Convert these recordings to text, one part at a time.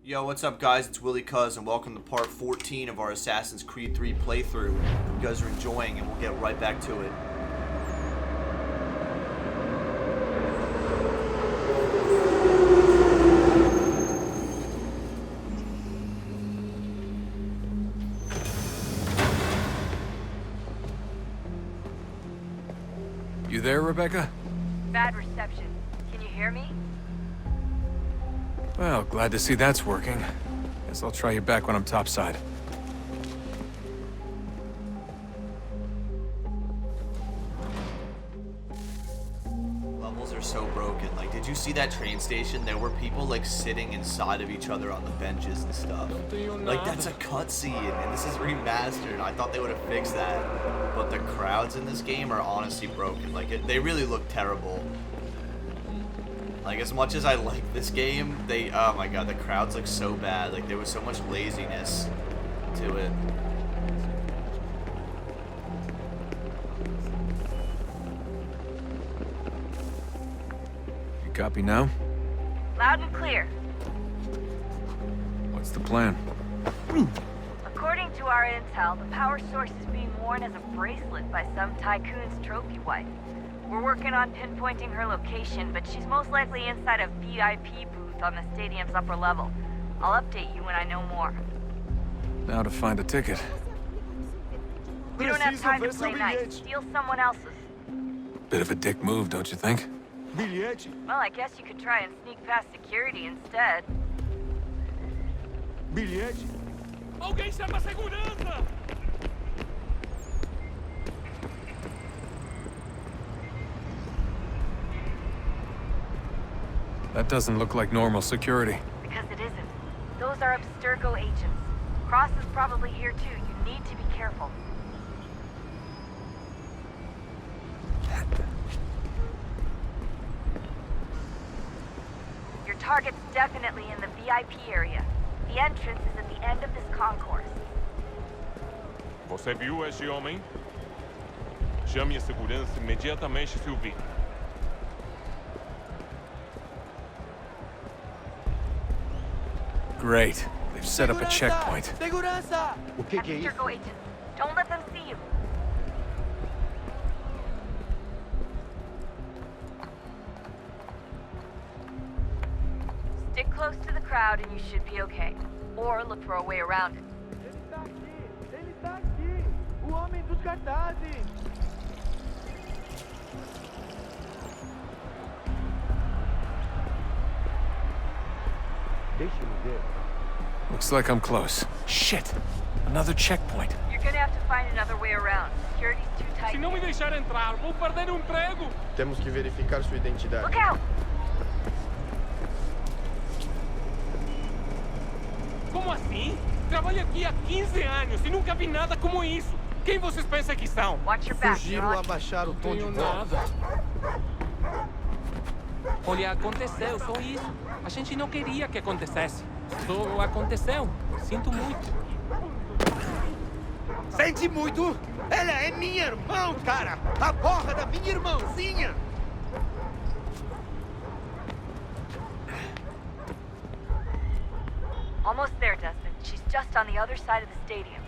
Yo, what's up guys? It's Willie Cuz and welcome to part 14 of our Assassin's Creed 3 playthrough. You guys are enjoying and we'll get right back to it. You there, Rebecca? Bad reception. Can you hear me? Well, glad to see that's working. Guess I'll try you back when I'm topside. Levels are so broken. Like, did you see that train station? There were people like sitting inside of each other on the benches and stuff. Like, that's a cutscene and this is remastered. I thought they would have fixed that. But the crowds in this game are honestly broken. Like, they really look terrible. Like, as much as I like this game, oh my god, the crowds look so bad. Like, there was so much laziness to it. You copy now? Loud and clear. What's the plan? According to our intel, the power source is being worn as a bracelet by some tycoon's trophy wife. We're working on pinpointing her location, but she's most likely inside a VIP booth on the stadium's upper level. I'll update you when I know more. Now to find a ticket. We don't have time to play nice. Steal someone else's. Bit of a dick move, don't you think? Well, I guess you could try and sneak past security instead. Alguém chama a segurança! That doesn't look like normal security. Because it isn't. Those are Abstergo agents. Cross is probably here too. You need to be careful. Your target's definitely in the VIP area. The entrance is at the end of this concourse. Você viu esse homem? Chame a segurança imediatamente se o vir. Great. They've set up a checkpoint. Segurança! O que é isso? Abstergo agents. Don't let them see you. Stick close to the crowd and you should be okay. Or look for a way around it. Ele tá aqui! Ele tá aqui! O homem dos cartazes! Deixa-me ver. Looks like I'm close. Shit! Another checkpoint. You're gonna have to find another way around. Security's too tight. Se não me deixar entrar, vou perder o emprego! Temos que verificar sua identidade. Look out! Como assim? Trabalho aqui há 15 anos e nunca vi nada como isso. Quem vocês pensam que são? Watch your back. Fugiram a baixar o tom de voz. Olha, aconteceu, só isso. A gente não queria que acontecesse. Só aconteceu. Sinto muito. Sente muito? Ela é minha irmã, cara! A porra da minha irmãzinha! Almost there, Desmond. She's just on the other side of the stadium.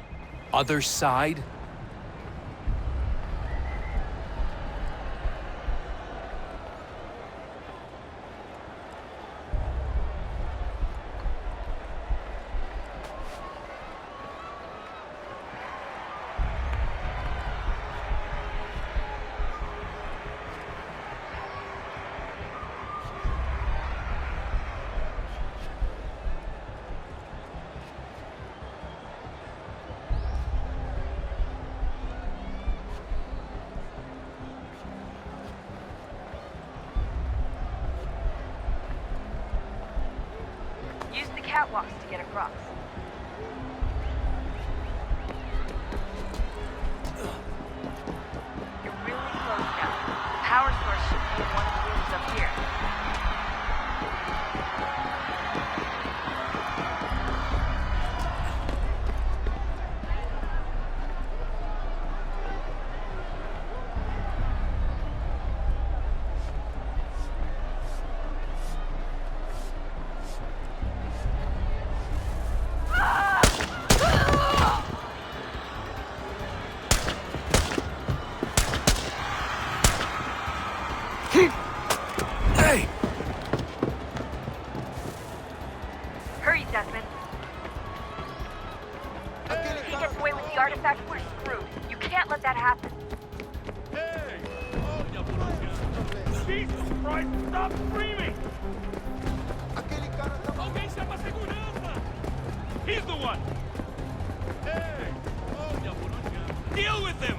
Other side? Use the catwalks to get across. You're really close now. The power source should be in one of the rooms up here. Hurry, Desmond. If he gets away with the artifact, we're screwed. You can't let that happen. Jesus Christ, stop screaming! Alguém chama a segurança! He's the one! Hey! Deal with him!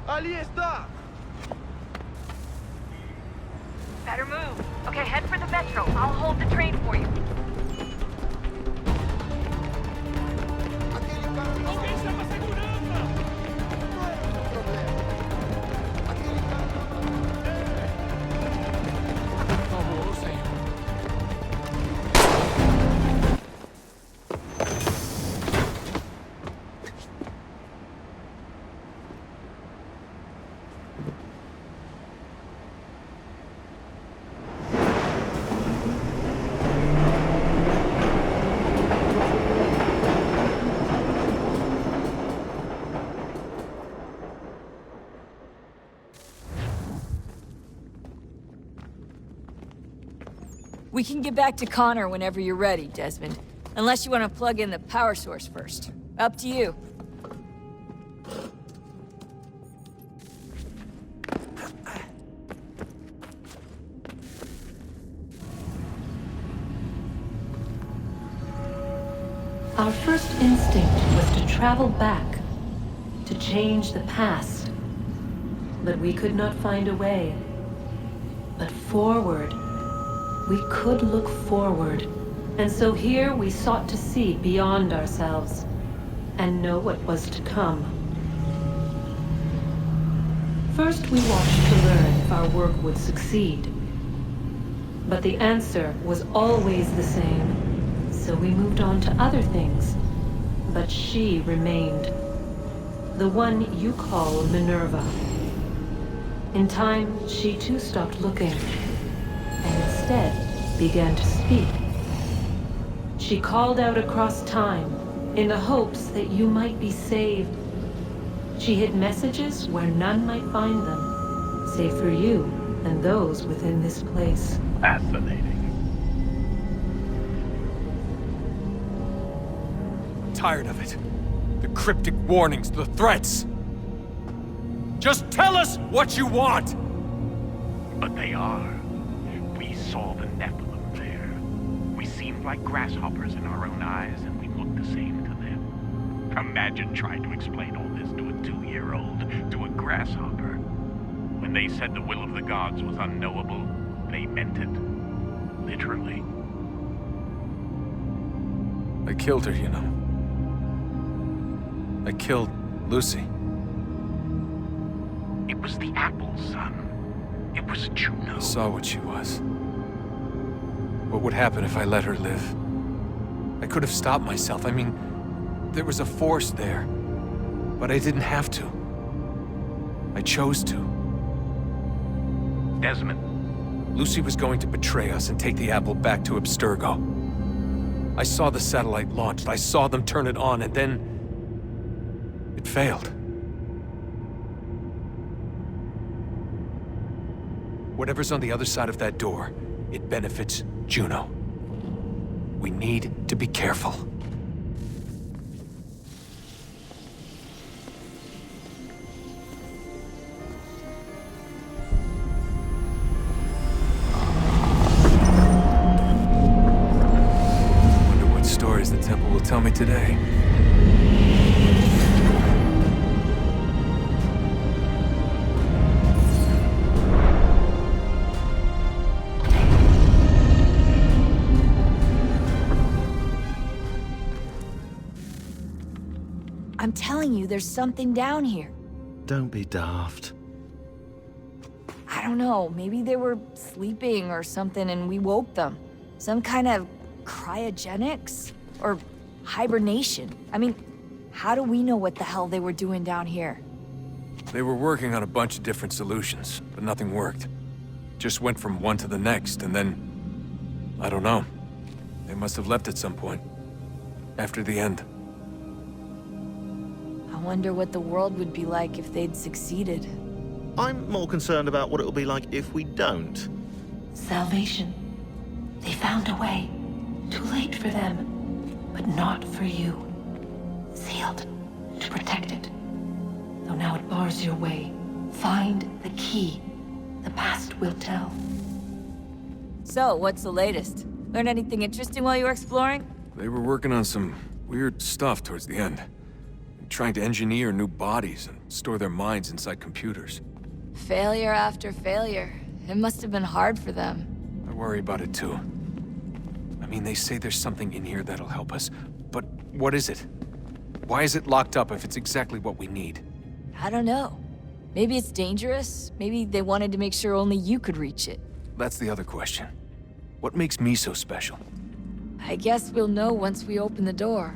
Ali está! Better move. Okay, head for the metro. I'll hold the train for you. Alguém chama a segurança! Por favor, senhor. We can get back to Connor whenever you're ready, Desmond. Unless you want to plug in the power source first. Up to you. Our first instinct was to travel back, to change the past. But we could not find a way. But forward. We could look forward. And so here we sought to see beyond ourselves and know what was to come. First we watched to learn if our work would succeed. But the answer was always the same. So we moved on to other things. But she remained. The one you call Minerva. In time, she too stopped looking. And instead began to speak. She called out across time in the hopes that you might be saved. She hid messages where none might find them, save for you and those within this place. Fascinating. Tired of it. The cryptic warnings, the threats. Just tell us what you want! But they are. We saw the Nephilim there. We seemed like grasshoppers in our own eyes, and we looked the same to them. Imagine trying to explain all this to a 2-year-old, to a grasshopper. When they said the will of the gods was unknowable, they meant it. Literally. I killed her, you know. I killed Lucy. It was the apple, son. It was Juno. I saw what she was. What would happen if I let her live? I could have stopped myself. I mean, there was a force there. But I didn't have to. I chose to. Desmond. Lucy was going to betray us and take the apple back to Abstergo. I saw the satellite launched. I saw them turn it on, and then... it failed. Whatever's on the other side of that door, it benefits Juno. We need to be careful. Wonder what stories the temple will tell me today. I'm telling you, there's something down here. Don't be daft. I don't know, maybe they were sleeping or something and we woke them. Some kind of cryogenics? Or hibernation. I mean, How do we know what the hell they were doing down here? They were working on a bunch of different solutions, but nothing worked. Just went from one to the next, and then... I don't know. They must have left at some point. After the end. I wonder what the world would be like if they'd succeeded. I'm more concerned about what it'll be like if we don't. Salvation. They found a way. Too late for them, but not for you. Sealed to protect it. Though now it bars your way. Find the key. The past will tell. So, what's the latest? Learn anything interesting while you were exploring? They were working on some weird stuff towards the end. Trying to engineer new bodies and store their minds inside computers. Failure after failure. It must have been hard for them. I worry about it too. I mean, they say there's something in here that'll help us, but what is it? Why is it locked up if it's exactly what we need? I don't know. Maybe it's dangerous. Maybe they wanted to make sure only you could reach it. That's the other question. What makes me so special? I guess we'll know once we open the door.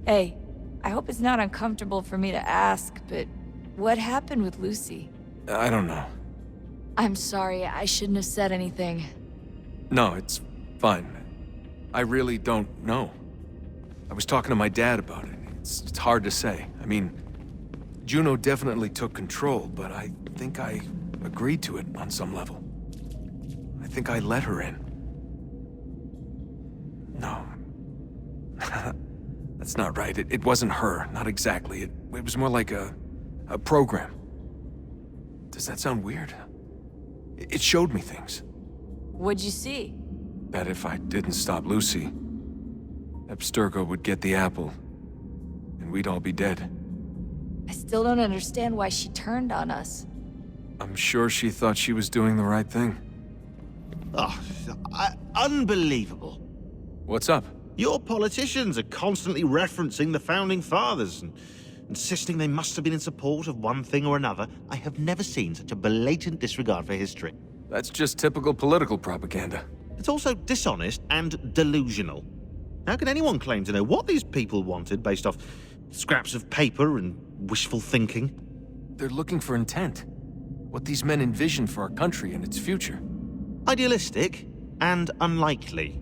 Hey, I hope it's not uncomfortable for me to ask, but what happened with Lucy? I don't know. I'm sorry, I shouldn't have said anything. No, it's fine. I really don't know. I was talking to my dad about it. It's hard to say. I mean, Juno definitely took control, but I think I agreed to it on some level. I think I let her in. No. That's not right. It wasn't her. Not exactly. It was more like a program. Does that sound weird? It showed me things. What'd you see? That if I didn't stop Lucy, Abstergo would get the apple, and we'd all be dead. I still don't understand why she turned on us. I'm sure she thought she was doing the right thing. Oh, unbelievable. What's up? Your politicians are constantly referencing the Founding Fathers and insisting they must have been in support of one thing or another. I have never seen such a blatant disregard for history. That's just typical political propaganda. It's also dishonest and delusional. How can anyone claim to know what these people wanted based off scraps of paper and wishful thinking? They're looking for intent. What these men envision for our country and its future. Idealistic and unlikely.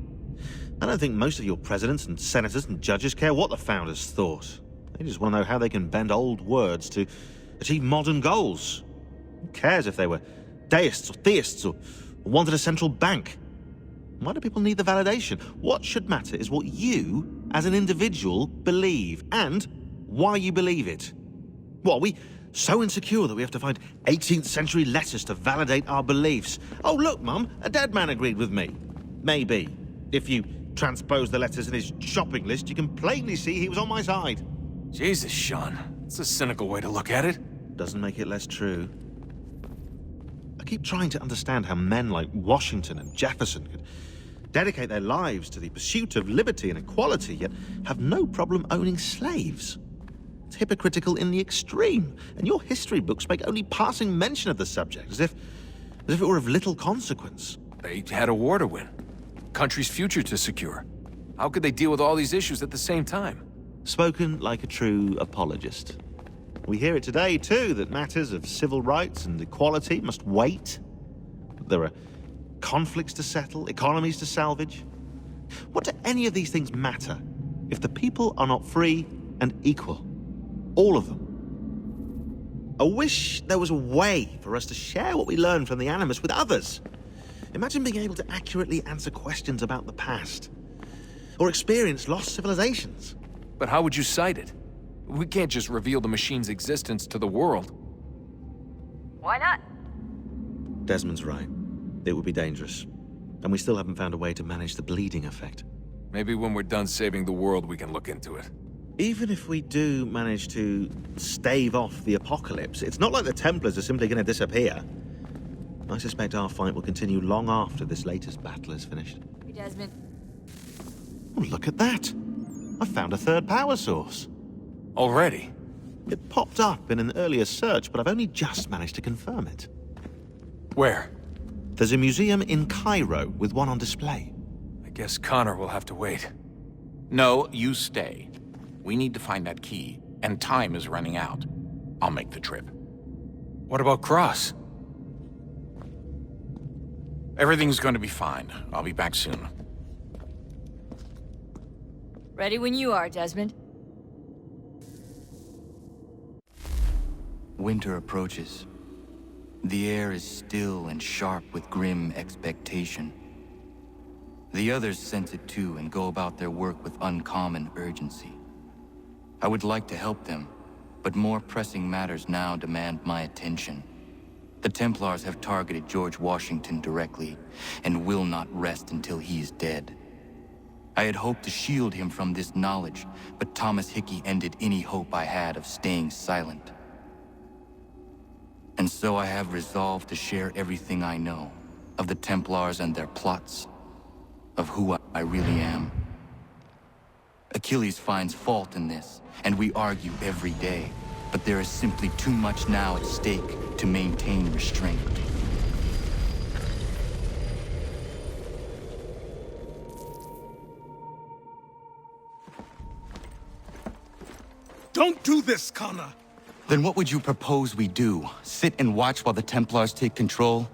I don't think most of your presidents and senators and judges care what the founders thought. They just want to know how they can bend old words to achieve modern goals. Who cares if they were deists or theists or wanted a central bank? Why do people need the validation? What should matter is what you, as an individual, believe, and why you believe it. What, are we so insecure that we have to find 18th century letters to validate our beliefs? Oh, look, Mum, a dead man agreed with me. Maybe. If you transpose the letters in his shopping list, you can plainly see he was on my side. Jesus, Sean. It's a cynical way to look at it. Doesn't make it less true. I keep trying to understand how men like Washington and Jefferson could dedicate their lives to the pursuit of liberty and equality, yet have no problem owning slaves. It's hypocritical in the extreme, and your history books make only passing mention of the subject, as if it were of little consequence. They had a war to win. Country's future to secure. How could they deal with all these issues at the same time? Spoken like a true apologist. We hear it today, too, that matters of civil rights and equality must wait. There are conflicts to settle, economies to salvage. What do any of these things matter if the people are not free and equal? All of them. I wish there was a way for us to share what we learn from the Animus with others. Imagine being able to accurately answer questions about the past, or experience lost civilizations. But how would you cite it? We can't just reveal the machine's existence to the world. Why not? Desmond's right. It would be dangerous. And we still haven't found a way to manage the bleeding effect. Maybe when we're done saving the world, we can look into it. Even if we do manage to stave off the apocalypse, it's not like the Templars are simply going to disappear. I suspect our fight will continue long after this latest battle is finished. Hey, Desmond. Oh, look at that! I found a third power source. Already? It popped up in an earlier search, but I've only just managed to confirm it. Where? There's a museum in Cairo with one on display. I guess Connor will have to wait. No, you stay. We need to find that key, and time is running out. I'll make the trip. What about Cross? Everything's going to be fine. I'll be back soon. Ready when you are, Desmond. Winter approaches. The air is still and sharp with grim expectation. The others sense it too and go about their work with uncommon urgency. I would like to help them, but more pressing matters now demand my attention. The Templars have targeted George Washington directly, and will not rest until he is dead. I had hoped to shield him from this knowledge, but Thomas Hickey ended any hope I had of staying silent. And so I have resolved to share everything I know, of the Templars and their plots, of who I really am. Achilles finds fault in this, and we argue every day, but there is simply too much now at stake to maintain restraint. Don't do this, Connor! Then what would you propose we do? Sit and watch while the Templars take control?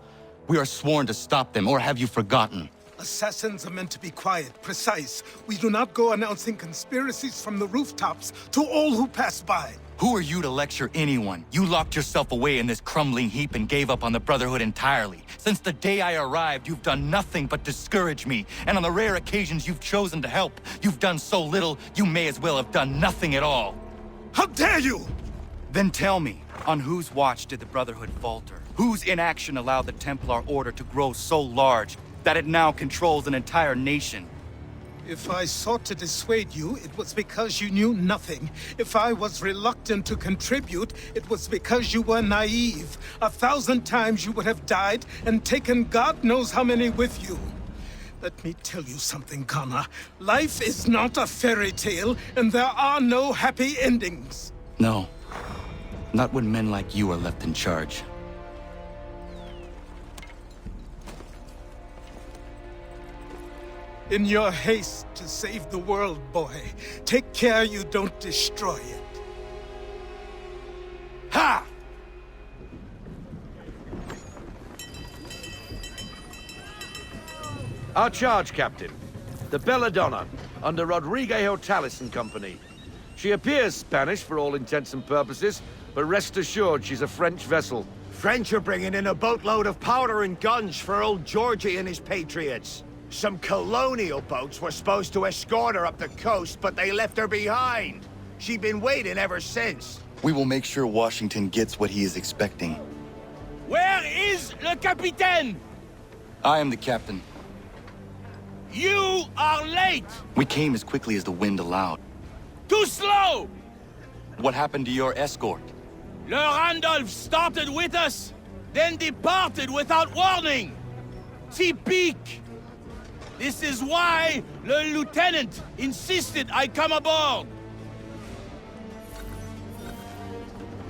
We are sworn to stop them, or have you forgotten? Assassins are meant to be quiet, precise. We do not go announcing conspiracies from the rooftops to all who pass by. Who are you to lecture anyone? You locked yourself away in this crumbling heap and gave up on the Brotherhood entirely. Since the day I arrived, you've done nothing but discourage me. And on the rare occasions you've chosen to help, you've done so little, you may as well have done nothing at all. How dare you! Then tell me, on whose watch did the Brotherhood falter? Whose inaction allowed the Templar Order to grow so large that it now controls an entire nation? If I sought to dissuade you, it was because you knew nothing. If I was reluctant to contribute, it was because you were naive. 1,000 times you would have died and taken God knows how many with you. Let me tell you something, Connor. Life is not a fairy tale, and there are no happy endings. No. Not when men like you are left in charge. In your haste to save the world, boy, take care you don't destroy it. Ha! Our charge, Captain. The Belladonna, under Rodrigo Talis and Company. She appears Spanish for all intents and purposes, but rest assured she's a French vessel. French are bringing in a boatload of powder and guns for old Georgie and his patriots. Some colonial boats were supposed to escort her up the coast, but they left her behind. She's been waiting ever since. We will make sure Washington gets what he is expecting. Where is le capitaine? I am the captain. You are late! We came as quickly as the wind allowed. Too slow! What happened to your escort? Le Randolph started with us, then departed without warning. Typique! This is why the lieutenant insisted I come aboard.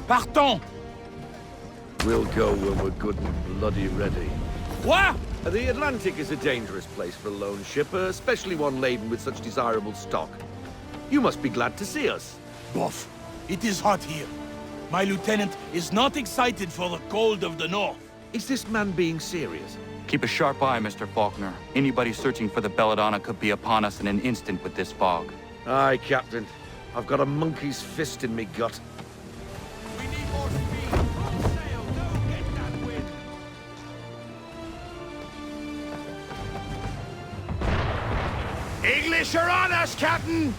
Partons! We'll go when we're good and bloody ready. What? The Atlantic is a dangerous place for a lone ship, especially one laden with such desirable stock. You must be glad to see us. Boff, it is hot here. My lieutenant is not excited for the cold of the north. Is this man being serious? Keep a sharp eye, Mr. Faulkner. Anybody searching for the Belladonna could be upon us in an instant with this fog. Aye, Captain. I've got a monkey's fist in me gut. We need more speed. Full sail. Don't get that wind. English are on us, Captain!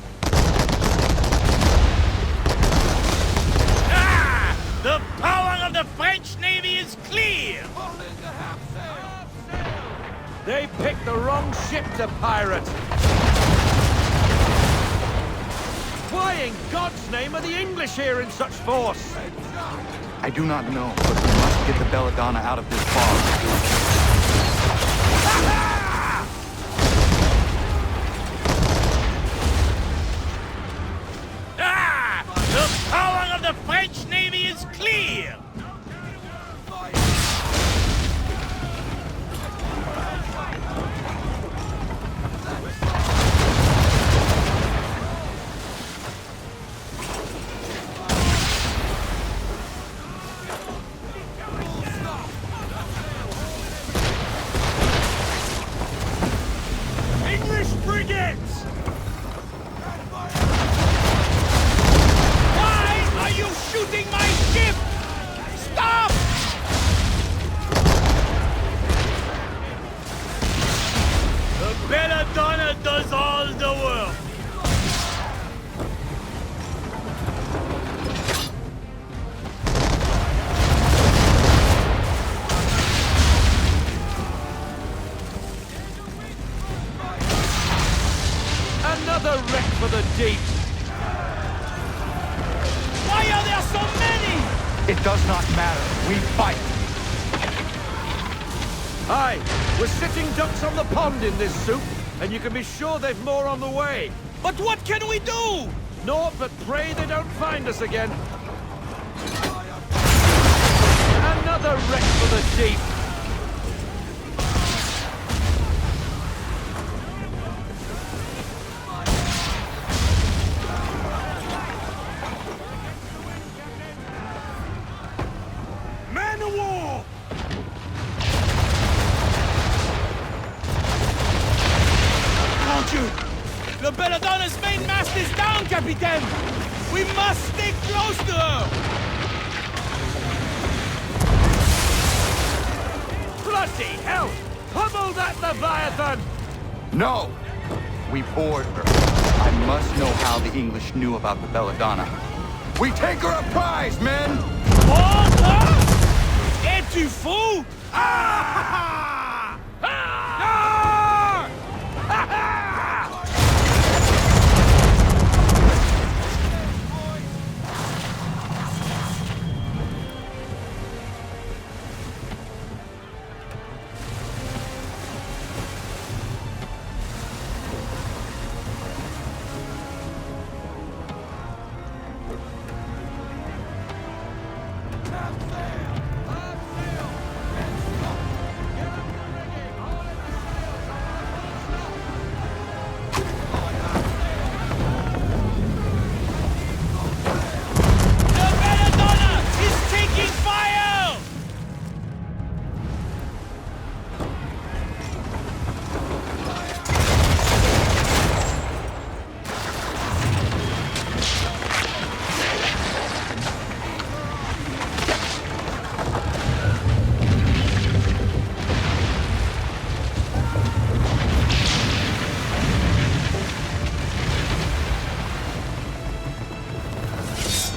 Ah! The power of the French Navy is clear! They picked the wrong ship to pirate! Why in God's name are the English here in such force? I do not know, but we must get the Belladonna out of this fog. The power of the French Navy is clear! It does not matter. We fight. Aye, we're sitting ducks on the pond in this soup, and you can be sure they've more on the way. But what can we do? Naught but pray they don't find us again. Another wreck for the deep. Man of war! Can't you? The Belladonna's main mast is down, Captain! We must stay close to her! Bloody hell! Pummel that Leviathan! No! We board her. I must know how the English knew about the Belladonna. We take her a prize, men! What? Es-tu fou? Ah! Ah!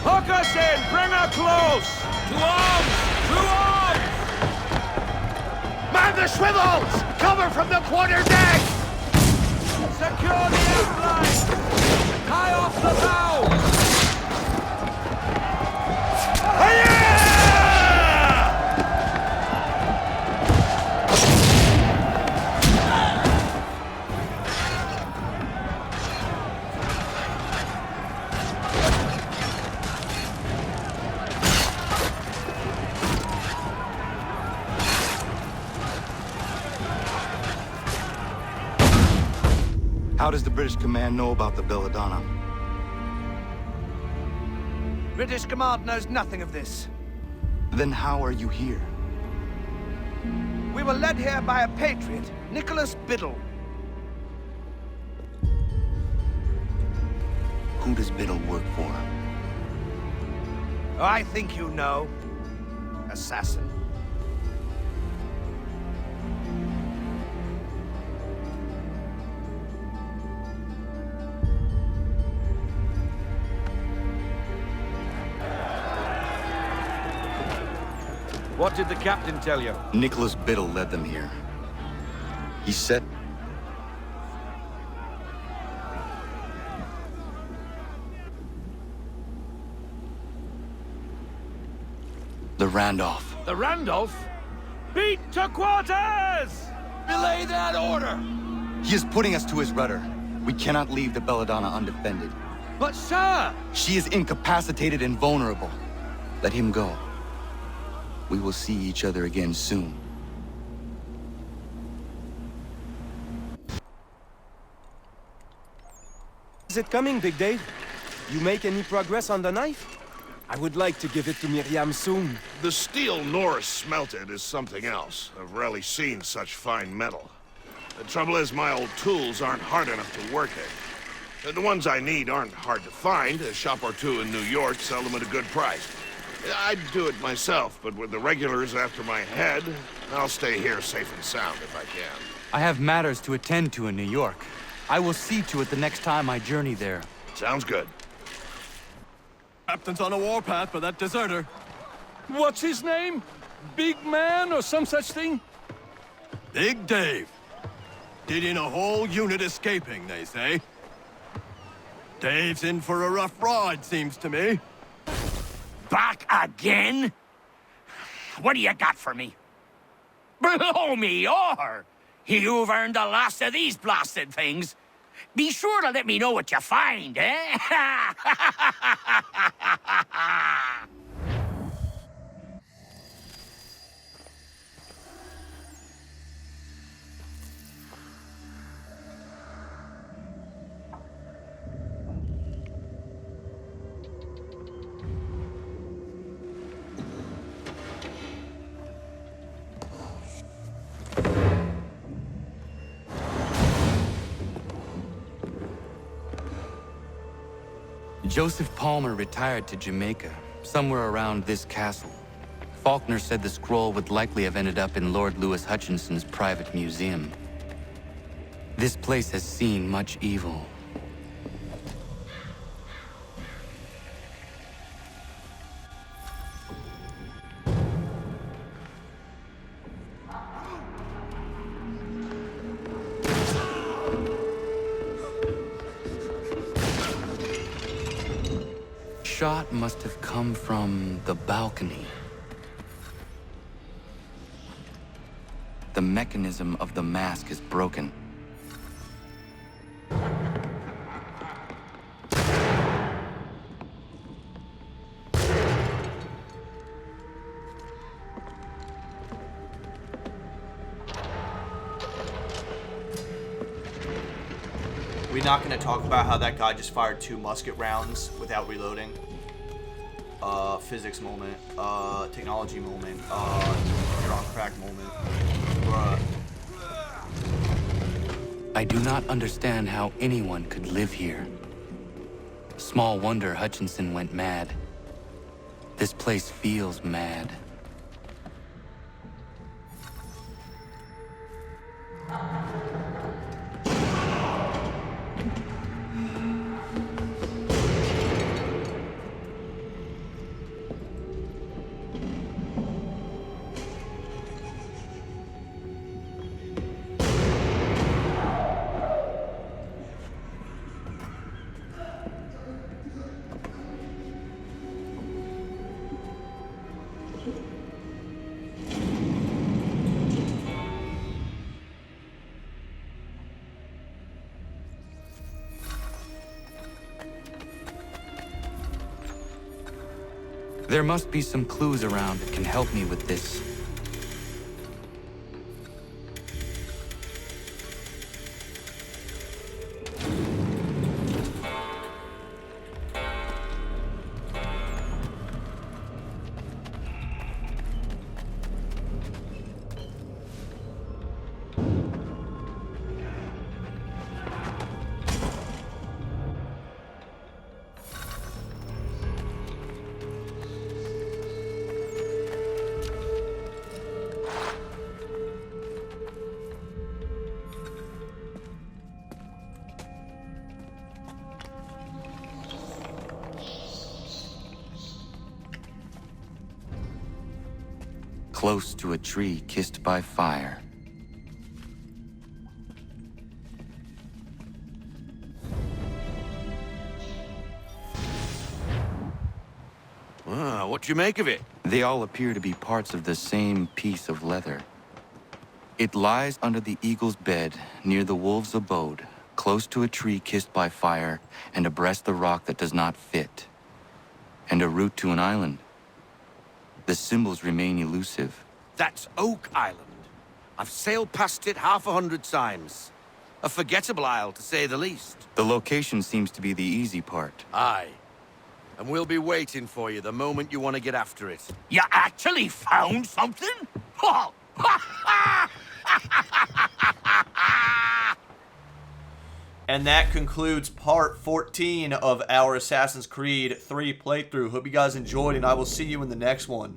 Hook us in! Bring her close! To arms! To arms! Man the swivels! Cover from the quarterdeck! Secure the outline! Tie off the bow! How does the British command know about the Belladonna? British command knows nothing of this. Then how are you here? We were led here by a patriot, Nicholas Biddle. Who does Biddle work for? Oh, I think you know. Assassin. What did the captain tell you? Nicholas Biddle led them here. He said... The Randolph. The Randolph? Beat to quarters! Belay that order! He is putting us to his rudder. We cannot leave the Belladonna undefended. But sir! She is incapacitated and vulnerable. Let him go. We will see each other again soon. Is it coming, Big Dave? You make any progress on the knife? I would like to give it to Miriam soon. The steel Norris smelted is something else. I've rarely seen such fine metal. The trouble is my old tools aren't hard enough to work it. The ones I need aren't hard to find. A shop or two in New York sell them at a good price. I'd do it myself, but with the regulars after my head, I'll stay here safe and sound if I can. I have matters to attend to in New York. I will see to it the next time I journey there. Sounds good. Captain's on a warpath for that deserter. What's his name? Big Man or some such thing? Big Dave. Did in a whole unit escaping, they say. Dave's in for a rough ride, seems to me. Back again? What do you got for me? Blow me or you've earned the last of these blasted things. Be sure to let me know what you find, eh? Joseph Palmer retired to Jamaica, somewhere around this castle. Faulkner said the scroll would likely have ended up in Lord Louis Hutchinson's private museum. This place has seen much evil. Shot must have come from the balcony. The mechanism of the mask is broken. We're not going to talk about how that guy just fired 2 musket rounds without reloading. Physics moment. Technology moment. You're on crack moment. Bruh. I do not understand how anyone could live here. Small wonder Hutchinson went mad. This place feels mad. There must be some clues around that can help me with this. Close to a tree kissed by fire. What do you make of it? They all appear to be parts of the same piece of leather. It lies under the eagle's bed, near the wolf's abode, close to a tree kissed by fire, and abreast the rock that does not fit, and a route to an island. The symbols remain elusive. That's Oak Island. I've sailed past it 100 times. A forgettable isle, to say the least. The location seems to be the easy part. Aye. And we'll be waiting for you the moment you want to get after it. You actually found something? Oh. And that concludes part 14 of our Assassin's Creed 3 playthrough. Hope you guys enjoyed, and I will see you in the next one.